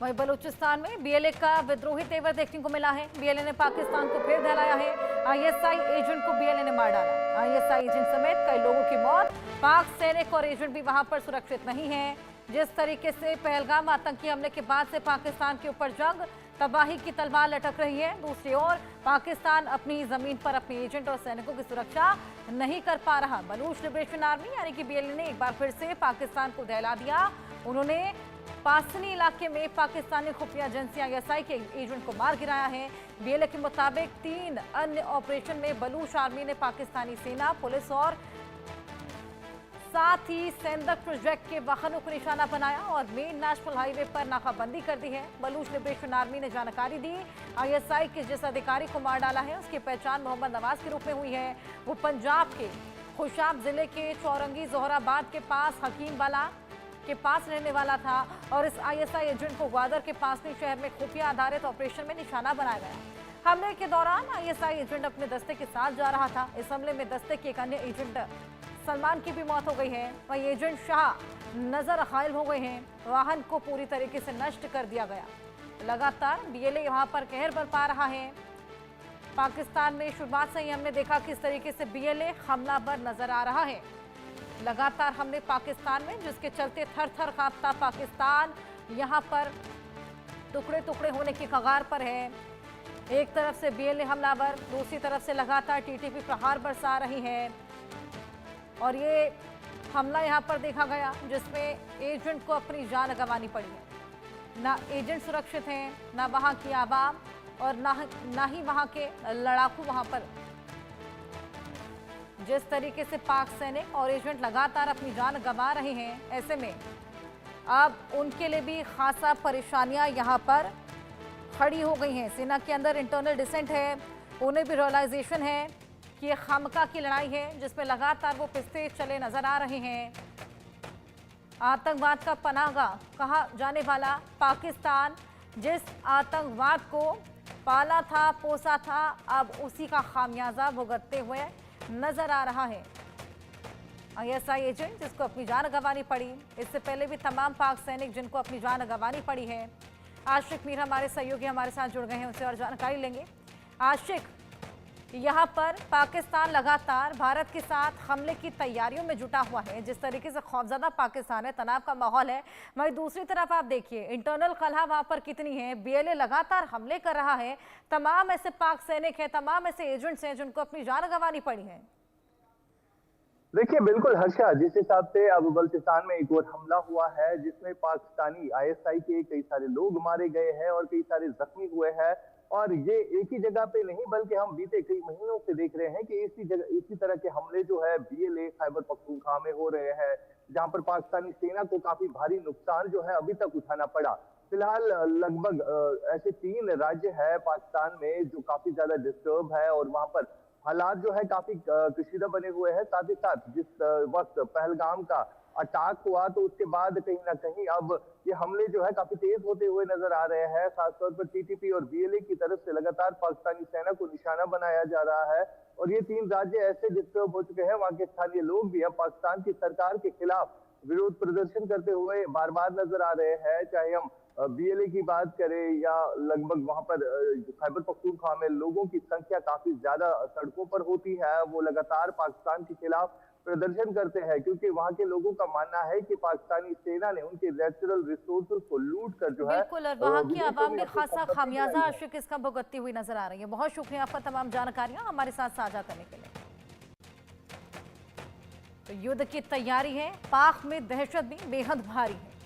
वहीं बलूचिस्तान में बीएलए का विद्रोही तेवर देखने को मिला है। बीएलए ने पाकिस्तान को फिर दहलाया है। आईएसआई एजेंट को बीएलए ने मार डाला। आईएसआई एजेंट समेत कई लोगों की मौत। पाक सैनिक और एजेंट भी वहां पर सुरक्षित नहीं है। जिस तरीके से पहलगाम आतंकी हमले के बाद से पाकिस्तान के ऊपर जंग तबाही की तलवार लटक रही है, दूसरी ओर पाकिस्तान अपनी जमीन पर अपने एजेंट और सैनिकों की सुरक्षा नहीं कर पा रहा। बलूच लिबरेशन आर्मी यानी कि बीएलए ने एक बार फिर से पाकिस्तान को दहला दिया। उन्होंने पासनी इलाके में पाकिस्तानी खुफिया एजेंसी आईएसआई के एजेंट को मार गिराया है। बीएलए के मुताबिक 3 अन्य ऑपरेशन में बलूच आर्मी ने पाकिस्तानी सेना, पुलिस और साथ ही सेंदक प्रोजेक्ट के वाहनों को निशाना बनाया और मेन नेशनल हाईवे पर नाकाबंदी कर दी है। बलूच लिबरेशन आर्मी ने जानकारी दी, आईएसआई के जिस अधिकारी को मार डाला है उसकी पहचान मोहम्मद नवाज के रूप में हुई है। वो पंजाब के खुशाब जिले के चौरंगी जोहराबाद के पास हकीमवाला के पास रहने वाला था और इस आईएसआई एजेंट को ग्वादर के पासनी शहर में खुफिया आधारित ऑपरेशन में निशाना बनाया गया। हमले के दौरान आईएसआई एजेंट अपने दस्ते के साथ जा रहा था। इस हमले में दस्ते के एक अन्य एजेंट सलमान की भी मौत हो गई है। वहीं एजेंट शाह नजर घायल हो गए हैं। वाहन को पूरी तरीके से नष्ट कर दिया गया। लगातार बीएलए वहां पर कहर बरपा रहा है। पाकिस्तान में शुरुआत से ही हमने देखा किस तरीके से बीएलए हमलावर नजर आ रहा है। लगातार हमले पाकिस्तान में, जिसके चलते थर थर कांपता पाकिस्तान यहां पर टुकड़े टुकड़े होने की कगार पर है। एक तरफ से बीएलए हमलावर, दूसरी तरफ से लगातार टीटीपी प्रहार बरसा रही है और ये हमला यहां पर देखा गया जिसमें एजेंट को अपनी जान गंवानी पड़ी है। ना एजेंट सुरक्षित हैं, ना वहां की आवाम और ना ही वहां के लड़ाकू वहां पर। जिस तरीके से पाक सैनिक और एजेंट लगातार अपनी जान गंवा रहे हैं, ऐसे में अब उनके लिए भी खासा परेशानियां यहां पर खड़ी हो गई हैं। सेना के अंदर इंटरनल डिसेंट है, उन्हें भी रियलाइजेशन है कि ये खामका की लड़ाई है जिसमें लगातार वो पिसते चले नजर आ रहे हैं। आतंकवाद का पनाहगाह कहा जाने वाला पाकिस्तान जिस आतंकवाद को पाला था, पोसा था, अब उसी का खामियाजा भुगतते हुए नजर आ रहा है। आईएसआई एजेंट जिसको अपनी जान गंवानी पड़ी, इससे पहले भी तमाम पाक सैनिक जिनको अपनी जान गंवानी पड़ी है। आशिक मीर हमारे सहयोगी हमारे साथ जुड़ गए हैं, उनसे और जानकारी लेंगे। आशिक, यहाँ पर पाकिस्तान लगातार भारत के साथ हमले की तैयारियों में जुटा हुआ है। जिस तरीके से खौफजदा पाकिस्तान है, तनाव का माहौल है, वहीं दूसरी तरफ आप देखिए इंटरनल कलह वहां पर कितनी है। बीएलए लगातार हमले कर रहा है। तमाम ऐसे पाक सैनिक हैं, तमाम ऐसे एजेंट्स हैं जिनको अपनी जान गंवानी पड़ी है। देखिए बिल्कुल हर्षा, जिस हिसाब से अब बल्चिस्तान में एक और हमला हुआ है जिसमें पाकिस्तानी आईएसआई के कई सारे लोग मारे गए हैं और कई सारे जख्मी हुए हैं, और ये एक ही जगह पे नहीं बल्कि हम बीते कई महीनों से देख रहे हैं कि इसी तरह के हमले जो है बीएलए खैबर पख्तूनख्वा में हो रहे हैं, जहां पर पाकिस्तानी सेना को काफी भारी नुकसान जो है अभी तक उठाना पड़ा। फिलहाल लगभग ऐसे 3 राज्य है पाकिस्तान में जो काफी ज्यादा डिस्टर्ब है और वहां पर हालात जो है काफी कशीदा बने हुए हैं। साथ ही साथ जिस वक्त पहलगाम का अटैक हुआ तो उसके बाद कहीं ना कहीं अब ये हमले जो है काफी तेज होते हुए नजर आ रहे हैं। खासतौर पर टीटीपी और बीएलए की तरफ से लगातार पाकिस्तानी सेना को निशाना बनाया जा रहा है और ये 3 राज्य ऐसे डिस्टर्ब हो चुके हैं, वहां के स्थानीय लोग भी अब पाकिस्तान की सरकार के खिलाफ विरोध प्रदर्शन करते हुए बार बार नजर आ रहे हैं। चाहे हम बीएलए की बात करें या लगभग वहां पर खैबर पख्तूनख्वा में लोगों की संख्या काफी ज्यादा सड़कों पर होती है, वो लगातार पाकिस्तान के खिलाफ प्रदर्शन करते हैं क्योंकि वहां के लोगों का मानना है कि पाकिस्तानी सेना ने उनके नेचुरल रिसोर्सेज को लूट कर जो है बिल्कुल, और वहां की आवाम में खासा खामियाजा आशिक इसका भुगतती हुई नजर आ रही है। बहुत शुक्रिया आपका तमाम जानकारियां हमारे साथ साझा करने के लिए। तो युद्ध की तैयारी है, पाक में दहशत भी बेहद भारी है।